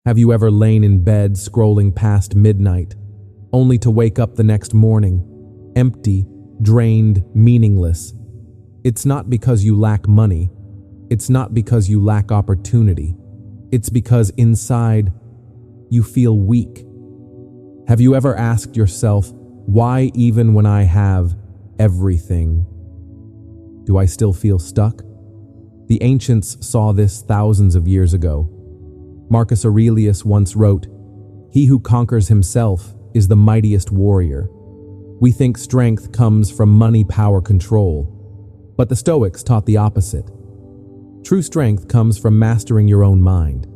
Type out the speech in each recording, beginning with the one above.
Have you ever lain in bed scrolling past midnight, only to wake up the next morning, empty, drained, meaningless? It's not because you lack money. It's not because you lack opportunity. It's because inside you feel weak. Have you ever asked yourself, why even when I have everything, do I still feel stuck? The ancients saw this thousands of years ago. Marcus Aurelius once wrote, "He who conquers himself is the mightiest warrior." We think strength comes from money, power, control, but the Stoics taught the opposite. True strength comes from mastering your own mind.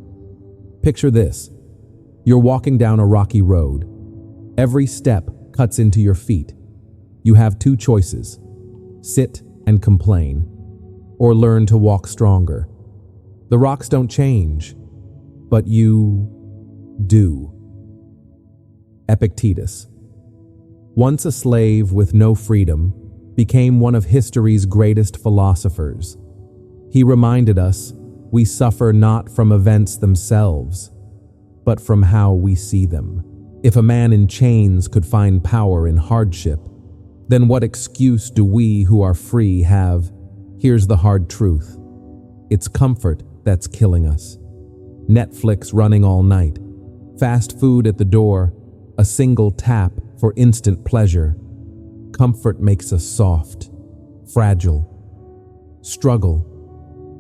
Picture this. You're walking down a rocky road. Every step cuts into your feet. You have two choices: sit and complain, or learn to walk stronger. The rocks don't change, but you do. Epictetus, once a slave with no freedom, became one of history's greatest philosophers. He reminded us we suffer not from events themselves, but from how we see them. If a man in chains could find power in hardship, then what excuse do we who are free have? Here's the hard truth. It's comfort that's killing us. Netflix running all night, fast food at the door, a single tap for instant pleasure. Comfort makes us soft, fragile. Struggle,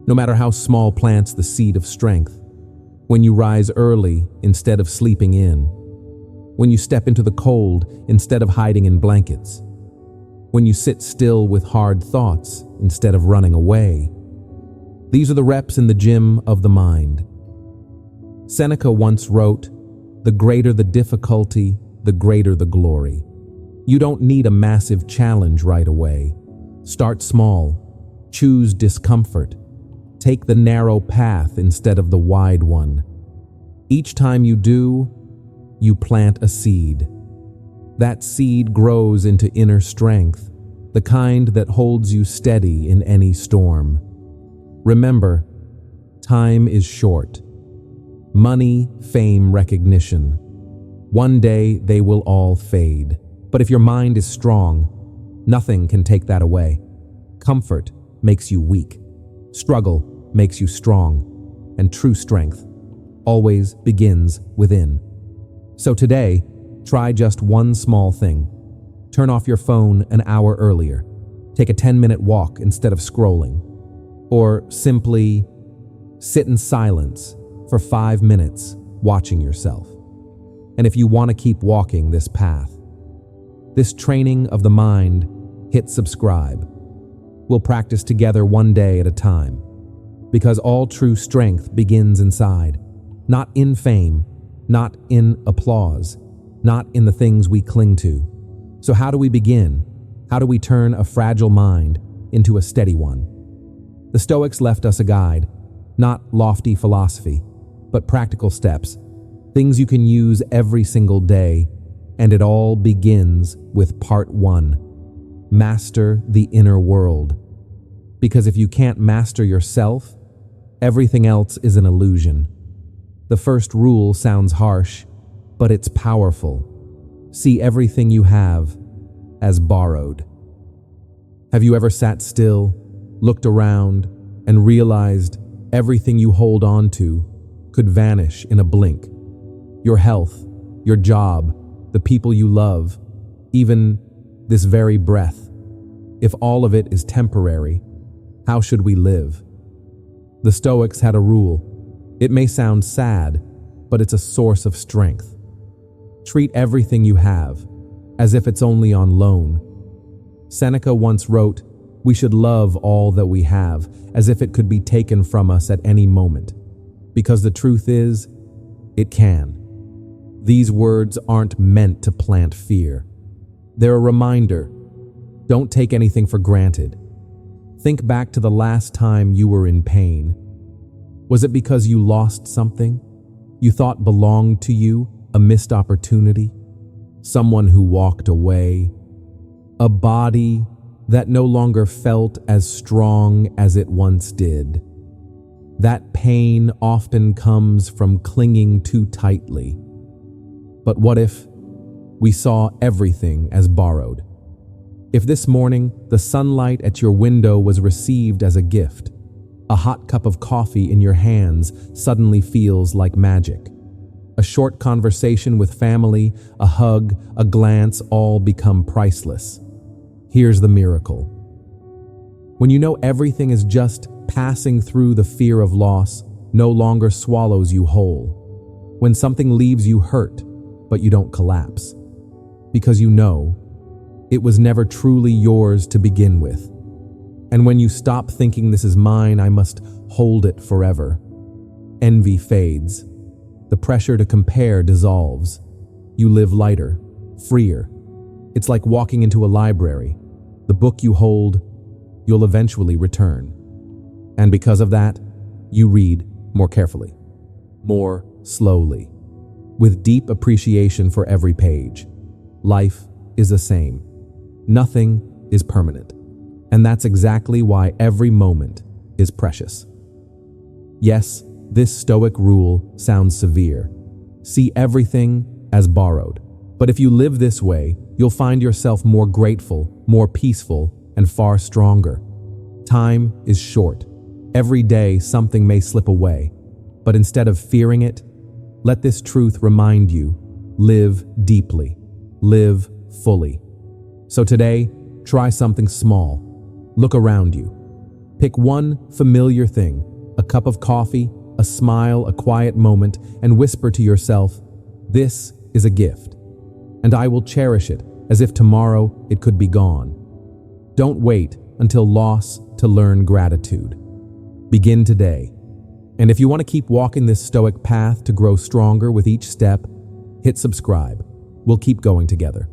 no matter how small, plants the seed of strength. When you rise early instead of sleeping in. When you step into the cold instead of hiding in blankets. When you sit still with hard thoughts instead of running away. These are the reps in the gym of the mind. Seneca once wrote, "The greater the difficulty, the greater the glory." You don't need a massive challenge right away. Start small. Choose discomfort. Take the narrow path instead of the wide one. Each time you do, you plant a seed. That seed grows into inner strength, the kind that holds you steady in any storm. Remember, time is short. Money, fame, recognition. One day they will all fade. But if your mind is strong, nothing can take that away. Comfort makes you weak. Struggle makes you strong. And true strength always begins within. So today, try just one small thing. Turn off your phone an hour earlier. Take a 10-minute walk instead of scrolling. Or simply sit in silence for 5 minutes watching yourself. And if you want to keep walking this path, this training of the mind, hit subscribe. We'll practice together one day at a time. Because all true strength begins inside, not in fame, not in applause, not in the things we cling to. So how do we begin? How do we turn a fragile mind into a steady one? The Stoics left us a guide, not lofty philosophy, but practical steps, things you can use every single day, and it all begins with part 1. Master the inner world. Because if you can't master yourself, everything else is an illusion. The first rule sounds harsh, but it's powerful. See everything you have as borrowed. Have you ever sat still, looked around, and realized everything you hold on to could vanish in a blink? Your health, your job, the people you love, even this very breath. If all of it is temporary, how should we live? The Stoics had a rule. It may sound sad, but it's a source of strength. Treat everything you have as if it's only on loan. Seneca once wrote, "We should love all that we have as if it could be taken from us at any moment." Because the truth is, it can. These words aren't meant to plant fear. They're a reminder. Don't take anything for granted. Think back to the last time you were in pain. Was it because you lost something you thought belonged to you, a missed opportunity, someone who walked away, a body that no longer felt as strong as it once did? That pain often comes from clinging too tightly. But what if we saw everything as borrowed? If this morning the sunlight at your window was received as a gift, a hot cup of coffee in your hands suddenly feels like magic. A short conversation with family, a hug, a glance all become priceless. Here's the miracle. When you know everything is just passing through, the fear of loss no longer swallows you whole. When something leaves you hurt, but you don't collapse, because you know it was never truly yours to begin with. And when you stop thinking, this is mine, I must hold it forever, envy fades. The pressure to compare dissolves. You live lighter, freer. It's like walking into a library. The book you hold, you'll eventually return. And because of that, you read more carefully, more slowly, with deep appreciation for every page. Life is the same. Nothing is permanent. And that's exactly why every moment is precious. Yes, this Stoic rule sounds severe. See everything as borrowed. But if you live this way, you'll find yourself more grateful, more peaceful, and far stronger. Time is short. Every day something may slip away. But instead of fearing it, let this truth remind you, live deeply, live fully. So today, try something small. Look around you. Pick one familiar thing, a cup of coffee, a smile, a quiet moment, and whisper to yourself, this is a gift, and I will cherish it as if tomorrow it could be gone. Don't wait until loss to learn gratitude. Begin today. And if you want to keep walking this Stoic path to grow stronger with each step, hit subscribe. We'll keep going together.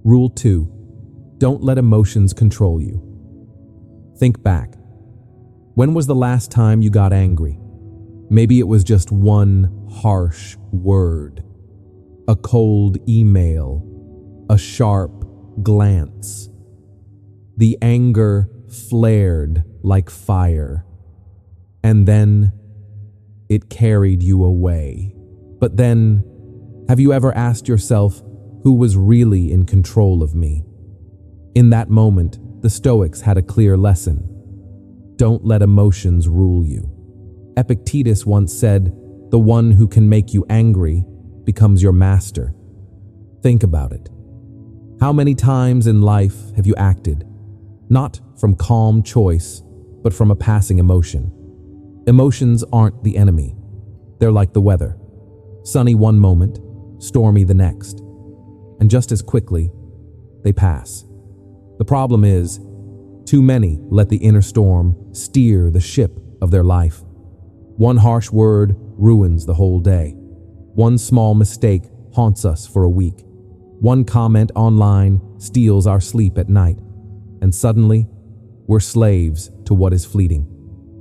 Rule 2. Don't let emotions control you. Think back. When was the last time you got angry? Maybe it was just one harsh word, a cold email, a sharp glance. The anger flared like fire, and then it carried you away. But then, have you ever asked yourself, who was really in control of me? In that moment, the Stoics had a clear lesson. Don't let emotions rule you. Epictetus once said, the one who can make you angry becomes your master. Think about it. How many times in life have you acted, not from calm choice, but from a passing emotion? Emotions aren't the enemy. They're like the weather. Sunny one moment, stormy the next. And just as quickly, they pass. The problem is, too many let the inner storm steer the ship of their life. One harsh word ruins the whole day. One small mistake haunts us for a week. One comment online steals our sleep at night. And suddenly, we're slaves to what is fleeting.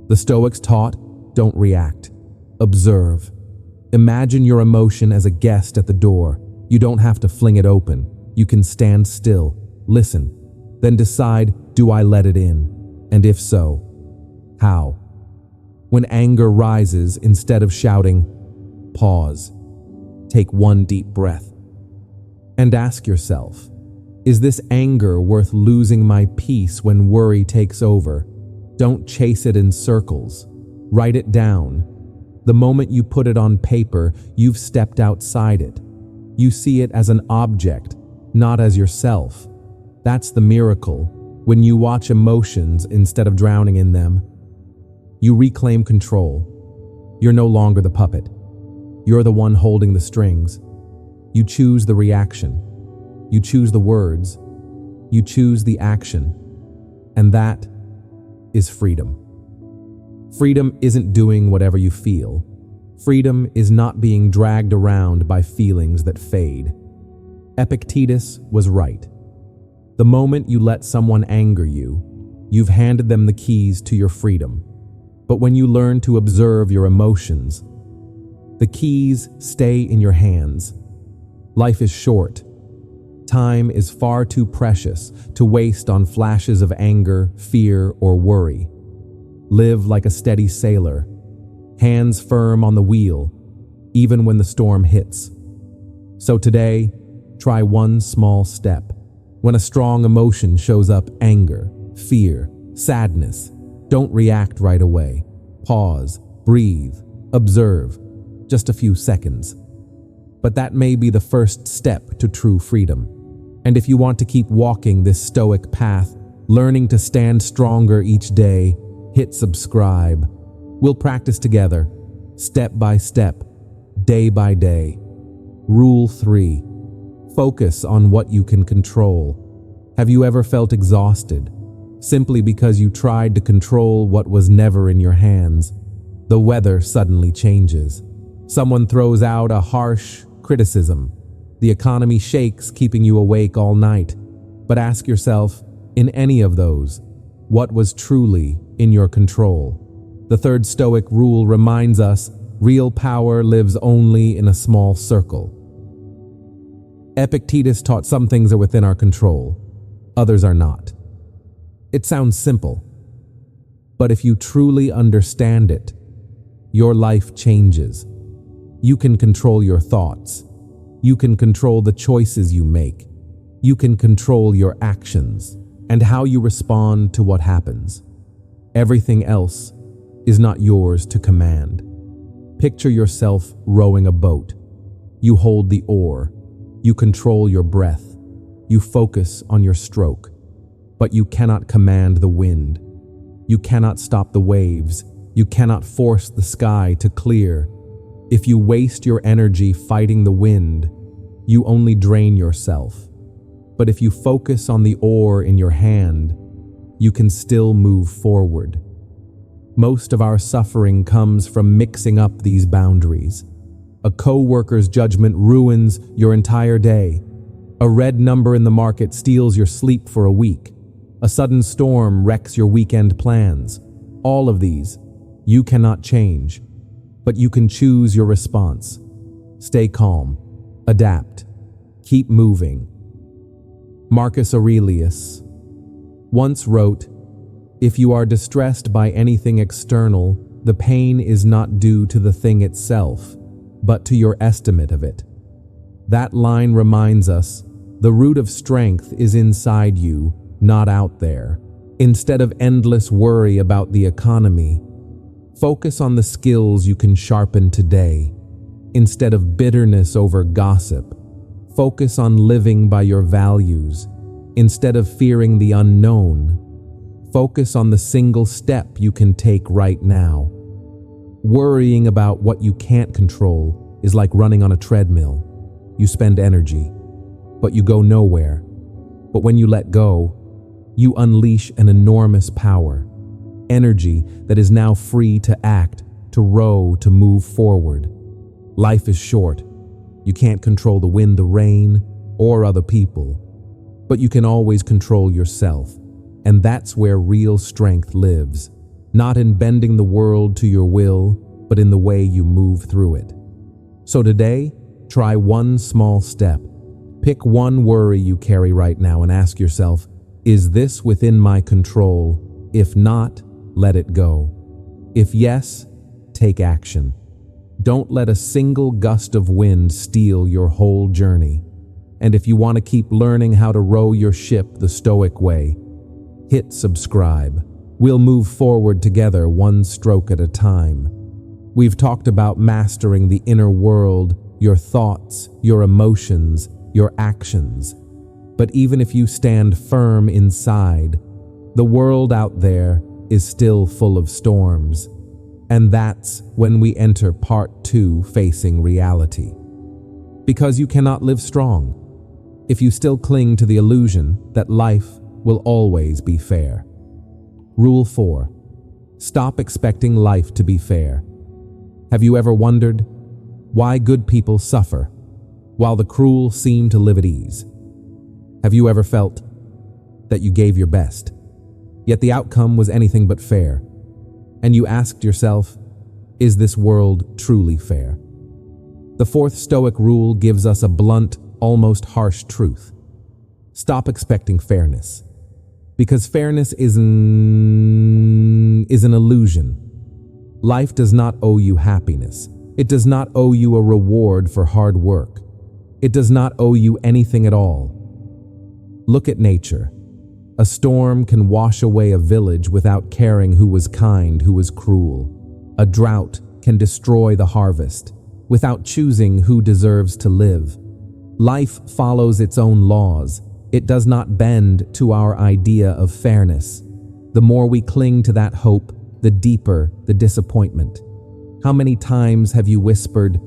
The Stoics taught, don't react. Observe. Imagine your emotion as a guest at the door. You don't have to fling it open. You can stand still, listen, then decide, do I let it in? And if so, how? When anger rises, instead of shouting, pause. Take one deep breath. And ask yourself, is this anger worth losing my peace when worry takes over? Don't chase it in circles. Write it down. The moment you put it on paper, you've stepped outside it. You see it as an object, not as yourself. That's the miracle. When you watch emotions instead of drowning in them, you reclaim control. You're no longer the puppet. You're the one holding the strings. You choose the reaction. You choose the words. You choose the action. And that is freedom. Freedom isn't doing whatever you feel. Freedom is not being dragged around by feelings that fade. Epictetus was right. The moment you let someone anger you, you've handed them the keys to your freedom. But when you learn to observe your emotions, the keys stay in your hands. Life is short. Time is far too precious to waste on flashes of anger, fear, or worry. Live like a steady sailor, hands firm on the wheel, even when the storm hits. So today, try one small step. When a strong emotion shows up, anger, fear, sadness, don't react right away. Pause, breathe, observe, just a few seconds. But that may be the first step to true freedom. And if you want to keep walking this stoic path, learning to stand stronger each day, hit subscribe. We'll practice together, step by step, day by day. Rule 3. Focus on what you can control. Have you ever felt exhausted simply because you tried to control what was never in your hands? The weather suddenly changes. Someone throws out a harsh criticism. The economy shakes, keeping you awake all night. But ask yourself, in any of those, what was truly in your control? The third Stoic rule reminds us real power lives only in a small circle. Epictetus taught some things are within our control, others are not. It sounds simple, but if you truly understand it, your life changes. You can control your thoughts. You can control the choices you make. You can control your actions and how you respond to what happens. Everything else is not yours to command. Picture yourself rowing a boat. You hold the oar. You control your breath. You focus on your stroke. But you cannot command the wind. You cannot stop the waves. You cannot force the sky to clear. If you waste your energy fighting the wind, you only drain yourself. But if you focus on the oar in your hand, you can still move forward. Most of our suffering comes from mixing up these boundaries. A co-worker's judgment ruins your entire day. A red number in the market steals your sleep for a week. A sudden storm wrecks your weekend plans. All of these, you cannot change, but you can choose your response. Stay calm, adapt, keep moving. Marcus Aurelius once wrote, "If you are distressed by anything external, the pain is not due to the thing itself, but to your estimate of it." That line reminds us, the root of strength is inside you, not out there. Instead of endless worry about the economy, focus on the skills you can sharpen today. Instead of bitterness over gossip, focus on living by your values. Instead of fearing the unknown, focus on the single step you can take right now. Worrying about what you can't control is like running on a treadmill. You spend energy, but you go nowhere. But when you let go, you unleash an enormous power. Energy that is now free to act, to row, to move forward. Life is short. You can't control the wind, the rain, or other people, but you can always control yourself. And that's where real strength lives, not in bending the world to your will, but in the way you move through it. So today, try one small step. Pick one worry you carry right now and ask yourself, is this within my control? If not, let it go. If yes, take action. Don't let a single gust of wind steal your whole journey. And if you want to keep learning how to row your ship the Stoic way, hit subscribe. We'll move forward together one stroke at a time. We've talked about mastering the inner world, your thoughts, your emotions, your actions. But even if you stand firm inside, the world out there is still full of storms. And that's when we enter part 2, facing reality. Because you cannot live strong if you still cling to the illusion that life will always be fair. Rule 4. Stop expecting life to be fair. Have you ever wondered why good people suffer while the cruel seem to live at ease? Have you ever felt that you gave your best, yet the outcome was anything but fair? And you asked yourself, is this world truly fair? The fourth Stoic rule gives us a blunt, almost harsh truth. Stop expecting fairness. Because fairness is an illusion. Life does not owe you happiness. It does not owe you a reward for hard work. It does not owe you anything at all. Look at nature. A storm can wash away a village without caring who was kind, who was cruel. A drought can destroy the harvest without choosing who deserves to live. Life follows its own laws. It does not bend to our idea of fairness. The more we cling to that hope, the deeper the disappointment. How many times have you whispered,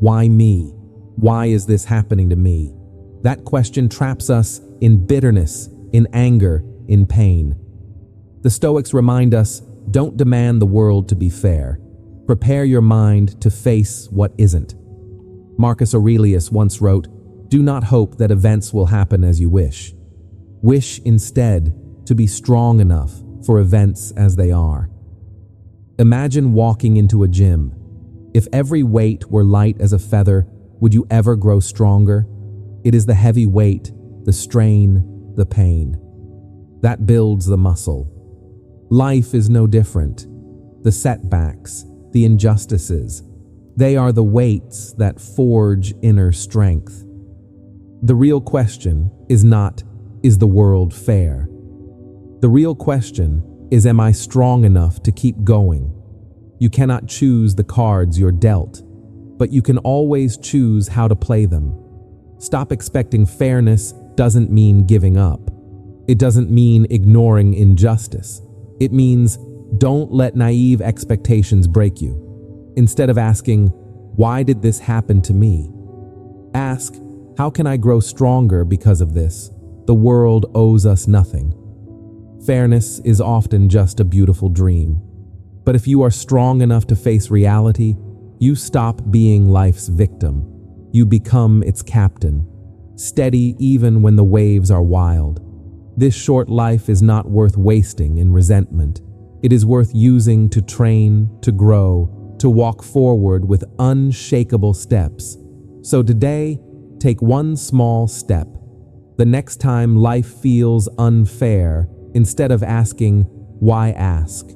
"Why me? Why is this happening to me?" That question traps us in bitterness, in anger, in pain. The Stoics remind us, don't demand the world to be fair. Prepare your mind to face what isn't. Marcus Aurelius once wrote, "Do not hope that events will happen as you wish. Wish instead to be strong enough for events as they are." Imagine walking into a gym. If every weight were light as a feather, would you ever grow stronger? It is the heavy weight, the strain, the pain that builds the muscle. Life is no different. The setbacks, the injustices, they are the weights that forge inner strength. The real question is not, is the world fair? The real question is, am I strong enough to keep going? You cannot choose the cards you're dealt, but you can always choose how to play them. Stop expecting fairness doesn't mean giving up. It doesn't mean ignoring injustice. It means don't let naive expectations break you. Instead of asking, why did this happen to me? Ask, how can I grow stronger because of this? The world owes us nothing. Fairness is often just a beautiful dream. But if you are strong enough to face reality, you stop being life's victim. You become its captain, steady even when the waves are wild. This short life is not worth wasting in resentment. It is worth using to train, to grow, to walk forward with unshakable steps. So today, take one small step. The next time life feels unfair, instead of asking, why ask?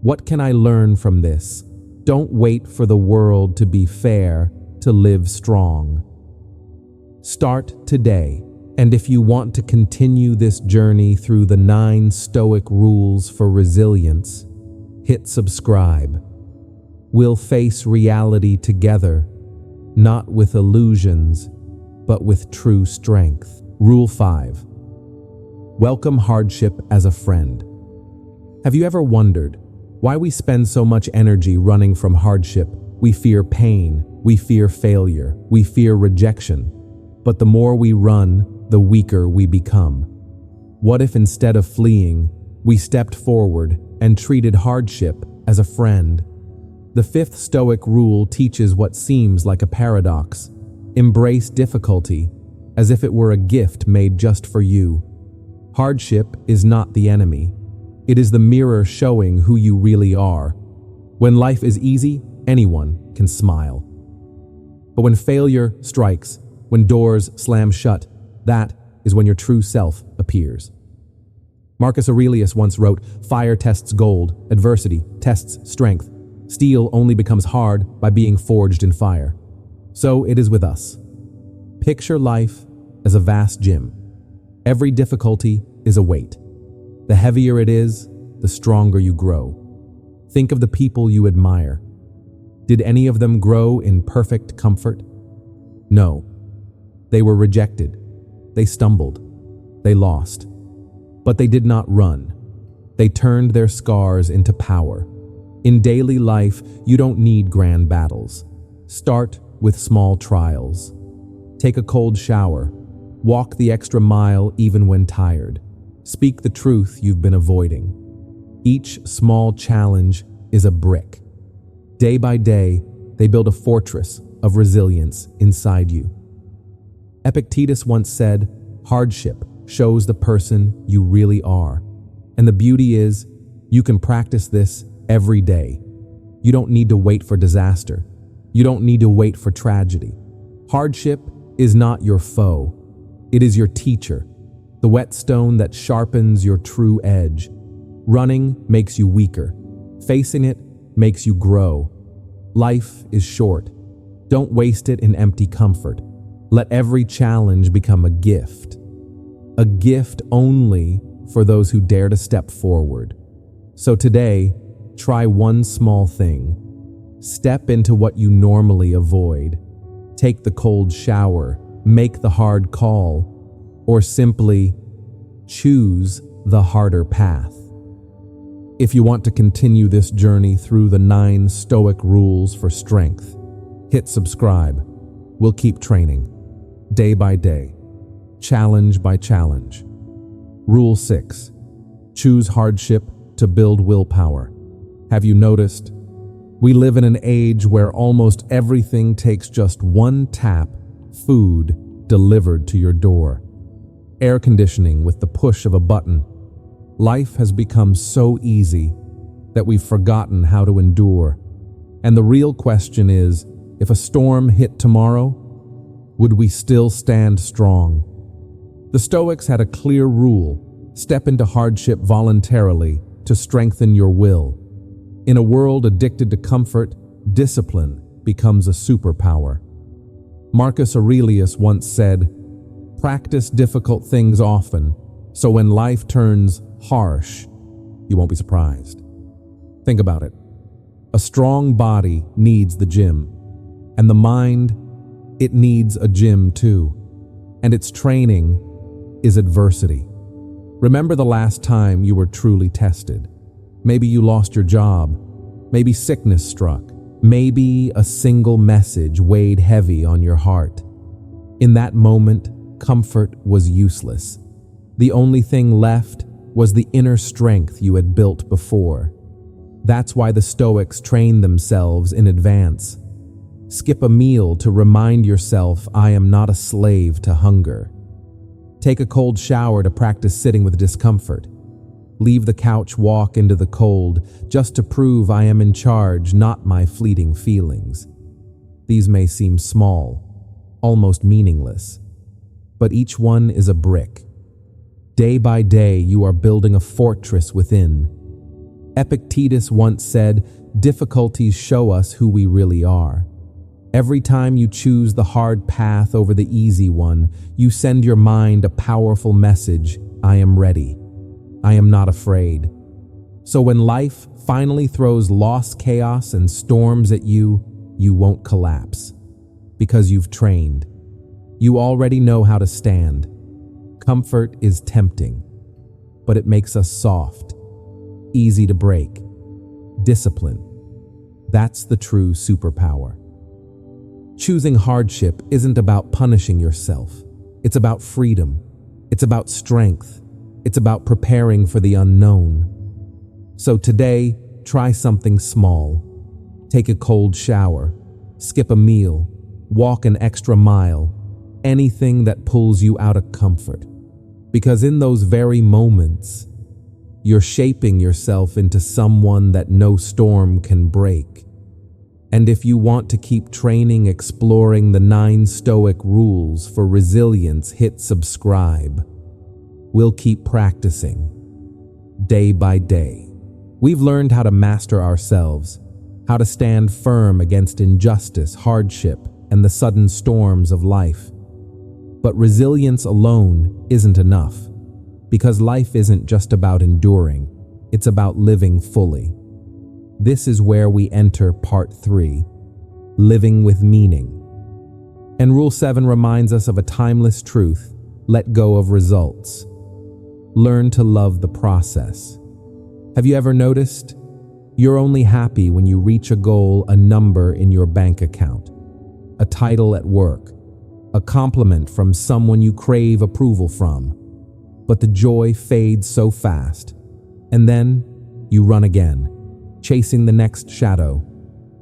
What can I learn from this? Don't wait for the world to be fair to live strong. Start today. And if you want to continue this journey through the 9 Stoic rules for resilience, hit subscribe. We'll face reality together, not with illusions, but with true strength. Rule 5. Welcome hardship as a friend. Have you ever wondered why we spend so much energy running from hardship? We fear pain, we fear failure, we fear rejection. But the more we run, the weaker we become. What if instead of fleeing, we stepped forward and treated hardship as a friend? The 5th Stoic rule teaches what seems like a paradox. Embrace difficulty as if it were a gift made just for you. Hardship is not the enemy. It is the mirror showing who you really are. When life is easy, anyone can smile. But when failure strikes, when doors slam shut, that is when your true self appears. Marcus Aurelius once wrote, "Fire tests gold, adversity tests strength. Steel only becomes hard by being forged in fire." So it is with us. Picture life as a vast gym. Every difficulty is a weight. The heavier it is, the stronger you grow. Think of the people you admire. Did any of them grow in perfect comfort? No. They were rejected. They stumbled. They lost. But they did not run. They turned their scars into power. In daily life, you don't need grand battles. Start with small trials. Take a cold shower. Walk the extra mile even when tired. Speak the truth you've been avoiding. Each small challenge is a brick. Day by day, they build a fortress of resilience inside you. Epictetus once said, "Hardship shows the person you really are." And the beauty is, you can practice this every day. You don't need to wait for disaster. You don't need to wait for tragedy. Hardship is not your foe. It is your teacher. the whetstone that sharpens your true edge. Running makes you weaker. Facing it makes you grow. Life is short. Don't waste it in empty comfort. Let every challenge become a gift. A gift only for those who dare to step forward. So today, try one small thing. Step into what you normally avoid. Take the cold shower, make the hard call, or simply choose the harder path. If you want to continue this journey through the 9 Stoic rules for strength, hit subscribe. We'll keep training, day by day, challenge by challenge. Rule 6. Choose hardship to build willpower. Have you noticed? We live in an age where almost everything takes just one tap, food delivered to your door, air conditioning with the push of a button. Life has become so easy that we've forgotten how to endure. And the real question is, if a storm hit tomorrow, would we still stand strong? The Stoics had a clear rule: step into hardship voluntarily to strengthen your will. In a world addicted to comfort, discipline becomes a superpower. Marcus Aurelius once said, "Practice difficult things often, so when life turns harsh, you won't be surprised." Think about it. A strong body needs the gym, and the mind, it needs a gym too. And its training is adversity. Remember the last time you were truly tested. Maybe you lost your job. Maybe sickness struck. Maybe a single message weighed heavy on your heart. In that moment, comfort was useless. The only thing left was the inner strength you had built before. That's why the Stoics trained themselves in advance. Skip a meal to remind yourself, I am not a slave to hunger. Take a cold shower to practice sitting with discomfort. Leave the couch, walk into the cold, just to prove I am in charge, not my fleeting feelings. These may seem small, almost meaningless, but each one is a brick. Day by day, you are building a fortress within. Epictetus once said, difficulties show us who we really are. Every time you choose the hard path over the easy one, you send your mind a powerful message: I am ready. I am not afraid. So when life finally throws lost chaos and storms at you, you won't collapse. Because you've trained. You already know how to stand. Comfort is tempting, but it makes us soft, easy to break. Discipline. That's the true superpower. Choosing hardship isn't about punishing yourself. It's about freedom. It's about strength. It's about preparing for the unknown. So today, try something small. Take a cold shower, skip a meal, walk an extra mile, anything that pulls you out of comfort. Because in those very moments, you're shaping yourself into someone that no storm can break. And if you want to keep training, exploring the 9 Stoic rules for resilience, hit subscribe. We'll keep practicing, day by day. We've learned how to master ourselves, how to stand firm against injustice, hardship, and the sudden storms of life. But resilience alone isn't enough, because life isn't just about enduring, it's about living fully. This is where we enter part 3, living with meaning. And Rule 7 reminds us of a timeless truth: let go of results. Learn to love the process. Have you ever noticed? You're only happy when you reach a goal, a number in your bank account, a title at work, a compliment from someone you crave approval from. But the joy fades so fast, and then you run again, chasing the next shadow.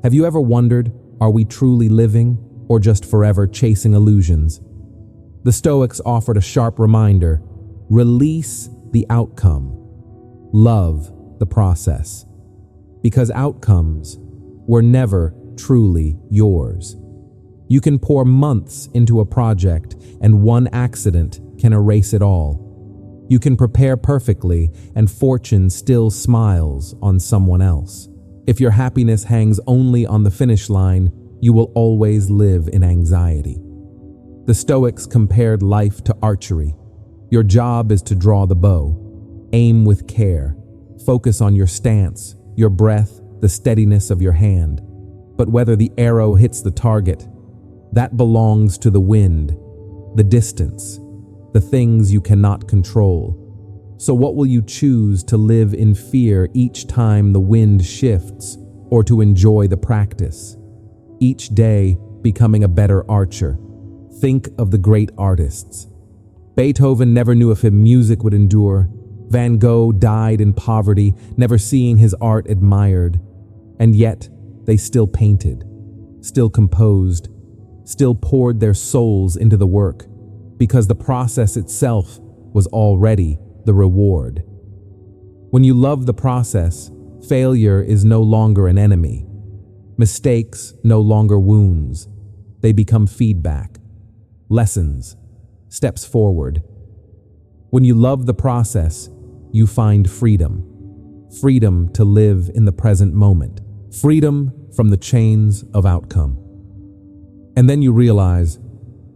Have you ever wondered, are we truly living or just forever chasing illusions? The Stoics offered a sharp reminder: release the outcome, love the process, because outcomes were never truly yours. You can pour months into a project, and one accident can erase it all. You can prepare perfectly, and fortune still smiles on someone else. If your happiness hangs only on the finish line, you will always live in anxiety. The Stoics compared life to archery. Your job is to draw the bow. Aim with care. Focus on your stance, your breath, the steadiness of your hand. But whether the arrow hits the target, that belongs to the wind, the distance, the things you cannot control. So what will you choose, to live in fear each time the wind shifts, or to enjoy the practice? Each day becoming a better archer. Think of the great artists. Beethoven never knew if his music would endure. Van Gogh died in poverty, never seeing his art admired. And yet, they still painted, still composed, still poured their souls into the work, because the process itself was already the reward. When you love the process, failure is no longer an enemy. Mistakes no longer wounds. They become feedback, lessons, steps forward. When you love the process, you find freedom. Freedom to live in the present moment. Freedom from the chains of outcome. And then you realize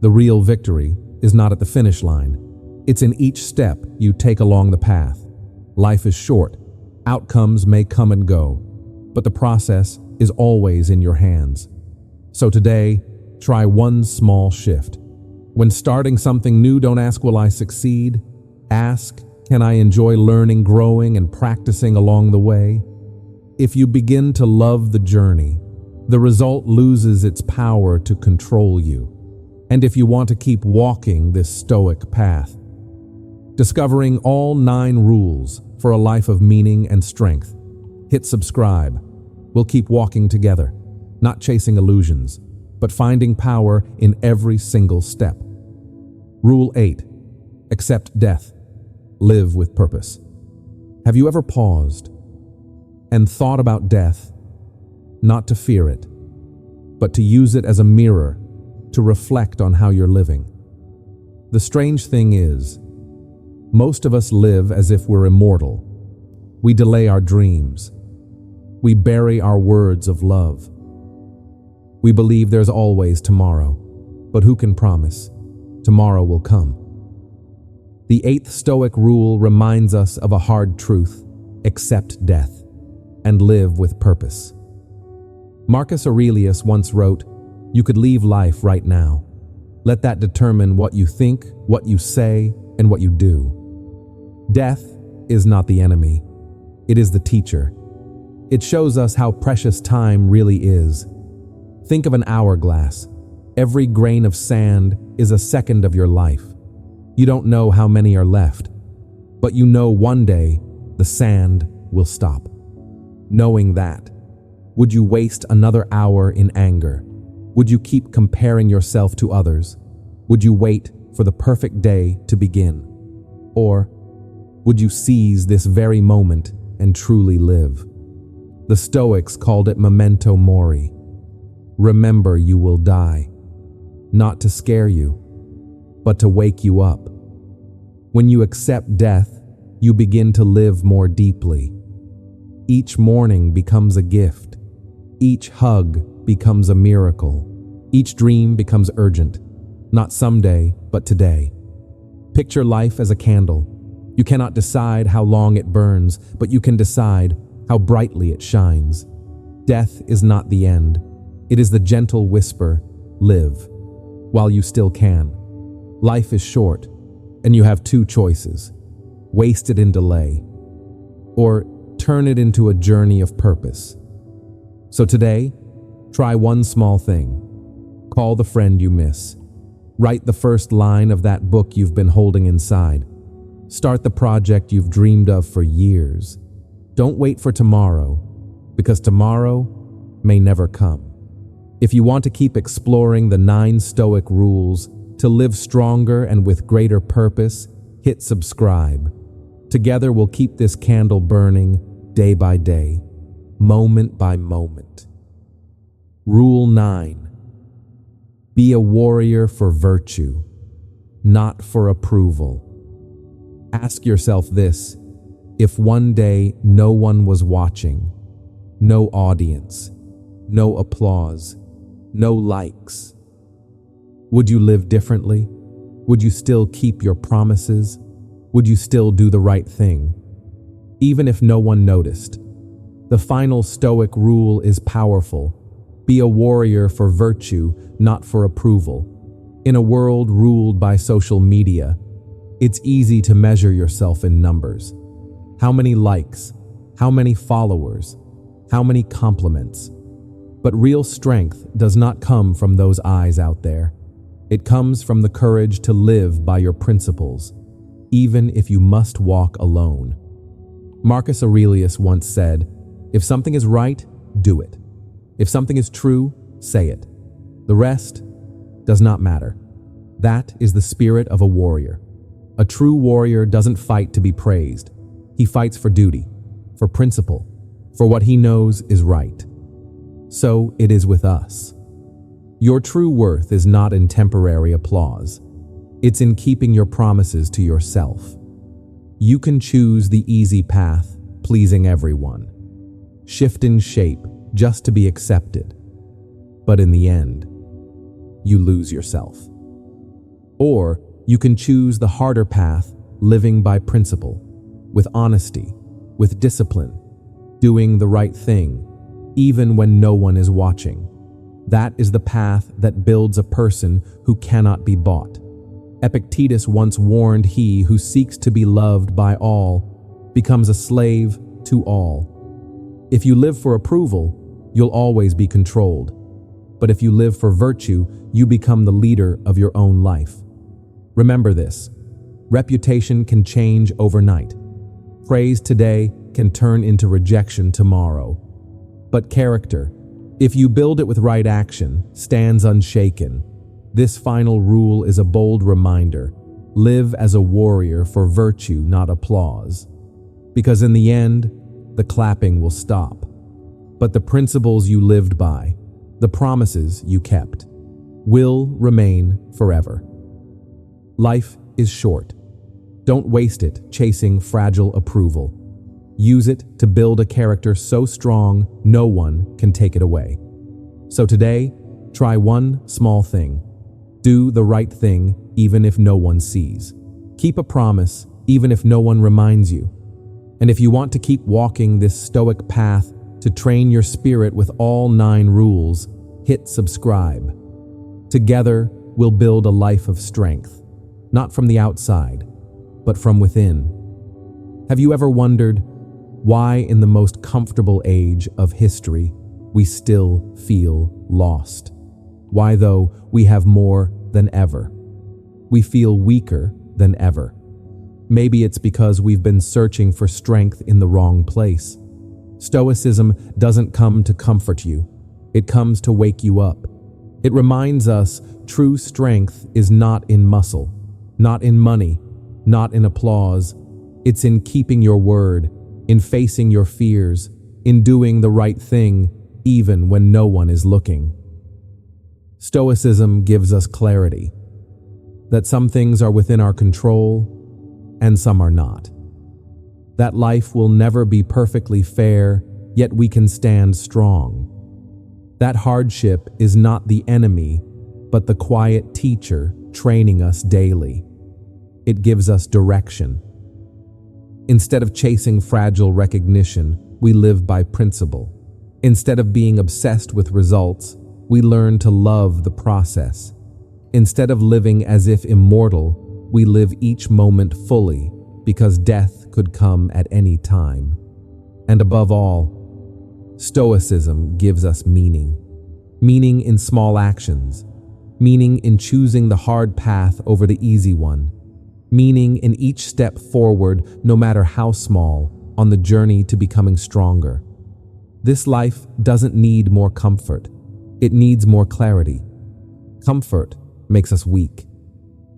the real victory is not at the finish line. It's in each step you take along the path. Life is short. Outcomes may come and go, but the process is always in your hands. So today, try one small shift. When starting something new, don't ask, will I succeed? Ask, can I enjoy learning, growing, and practicing along the way? If you begin to love the journey, the result loses its power to control you. And if you want to keep walking this Stoic path, discovering all 9 rules for a life of meaning and strength, hit subscribe. We'll keep walking together, not chasing illusions, but finding power in every single step. Rule 8. Accept death. Live with purpose. Have you ever paused and thought about death, not to fear it, but to use it as a mirror to reflect on how you're living? The strange thing is, most of us live as if we're immortal. We delay our dreams. We bury our words of love. We believe there's always tomorrow, but who can promise tomorrow will come? The 8th Stoic rule reminds us of a hard truth: accept death and live with purpose. Marcus Aurelius once wrote, "You could leave life right now. Let that determine what you think, what you say, and what you do." Death is not the enemy. It is the teacher. It shows us how precious time really is. Think of an hourglass. Every grain of sand is a second of your life. You don't know how many are left, but you know one day the sand will stop. Knowing that, would you waste another hour in anger? Would you keep comparing yourself to others? Would you wait for the perfect day to begin? Or would you seize this very moment and truly live? The Stoics called it memento mori. Remember you will die, not to scare you, but to wake you up. When you accept death, you begin to live more deeply. Each morning becomes a gift. Each hug becomes a miracle. Each dream becomes urgent, not someday, but today. Picture life as a candle. You cannot decide how long it burns, but you can decide how brightly it shines. Death is not the end. It is the gentle whisper, live, while you still can. Life is short, and you have 2 choices: waste it in delay, or turn it into a journey of purpose. So today, try one small thing. Call the friend you miss. Write the first line of that book you've been holding inside. Start the project you've dreamed of for years. Don't wait for tomorrow, because tomorrow may never come. If you want to keep exploring the 9 Stoic rules to live stronger and with greater purpose, hit subscribe. Together we'll keep this candle burning day by day, moment by moment. Rule 9. Be a warrior for virtue, not for approval. Ask yourself this: if one day no one was watching, no audience, no applause, no likes, would you live differently? Would you still keep your promises? Would you still do the right thing, even if no one noticed? The final Stoic rule is powerful. Be a warrior for virtue, not for approval. In a world ruled by social media, it's easy to measure yourself in numbers. How many likes? How many followers? How many compliments? But real strength does not come from those eyes out there. It comes from the courage to live by your principles, even if you must walk alone. Marcus Aurelius once said, "If something is right, do it. If something is true, say it. The rest does not matter." That is the spirit of a warrior. A true warrior doesn't fight to be praised. He fights for duty, for principle, for what he knows is right. So it is with us. Your true worth is not in temporary applause. It's in keeping your promises to yourself. You can choose the easy path, pleasing everyone. Shift in shape just to be accepted. But in the end, you lose yourself. Or you can choose the harder path, living by principle, with honesty, with discipline, doing the right thing, even when no one is watching. That is the path that builds a person who cannot be bought. Epictetus once warned, "He who seeks to be loved by all becomes a slave to all." If you live for approval, you'll always be controlled. But if you live for virtue, you become the leader of your own life. Remember this: reputation can change overnight. Praise today can turn into rejection tomorrow. But character, if you build it with right action, stands unshaken. This final rule is a bold reminder: live as a warrior for virtue, not applause. Because in the end, the clapping will stop. But the principles you lived by, the promises you kept, will remain forever. Life is short. Don't waste it chasing fragile approval. Use it to build a character so strong no one can take it away. So today, try one small thing. Do the right thing even if no one sees. Keep a promise even if no one reminds you. And if you want to keep walking this Stoic path to train your spirit with all 9 rules, hit subscribe. Together, we'll build a life of strength, not from the outside, but from within. Have you ever wondered why in the most comfortable age of history we still feel lost? Why, though we have more than ever, we feel weaker than ever? Maybe it's because we've been searching for strength in the wrong place. Stoicism doesn't come to comfort you. It comes to wake you up. It reminds us true strength is not in muscle, not in money, not in applause. It's in keeping your word, in facing your fears, in doing the right thing, even when no one is looking. Stoicism gives us clarity, that some things are within our control and some are not. That life will never be perfectly fair, yet we can stand strong. That hardship is not the enemy, but the quiet teacher training us daily. It gives us direction. Instead of chasing fragile recognition, we live by principle. Instead of being obsessed with results, we learn to love the process. Instead of living as if immortal, we live each moment fully, because death could come at any time. And above all, Stoicism gives us meaning. Meaning in small actions. Meaning in choosing the hard path over the easy one. Meaning in each step forward, no matter how small, on the journey to becoming stronger. This life doesn't need more comfort. It needs more clarity. Comfort makes us weak.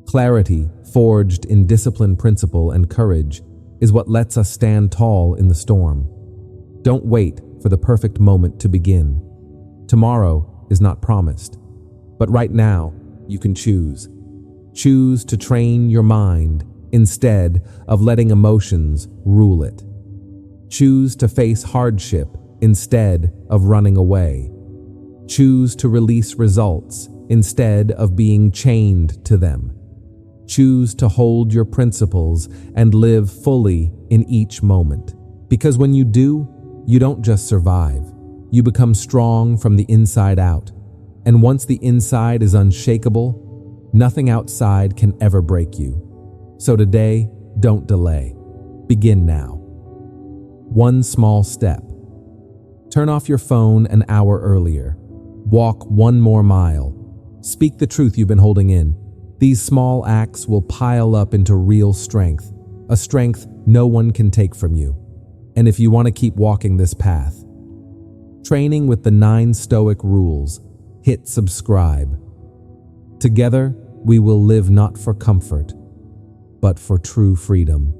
Clarity, forged in discipline, principle, and courage, is what lets us stand tall in the storm. Don't wait for the perfect moment to begin. Tomorrow is not promised, but right now you can choose. Choose to train your mind, instead of letting emotions rule it. Choose to face hardship instead of running away. Choose to release results instead of being chained to them. Choose to hold your principles and live fully in each moment. Because when you do, you don't just survive. You become strong from the inside out. And once the inside is unshakable, nothing outside can ever break you. So today, don't delay. Begin now. One small step. Turn off your phone an hour earlier. Walk one more mile. Speak the truth you've been holding in. These small acts will pile up into real strength, a strength no one can take from you. And if you want to keep walking this path, training with the 9 Stoic rules, hit subscribe. Together, we will live not for comfort, but for true freedom.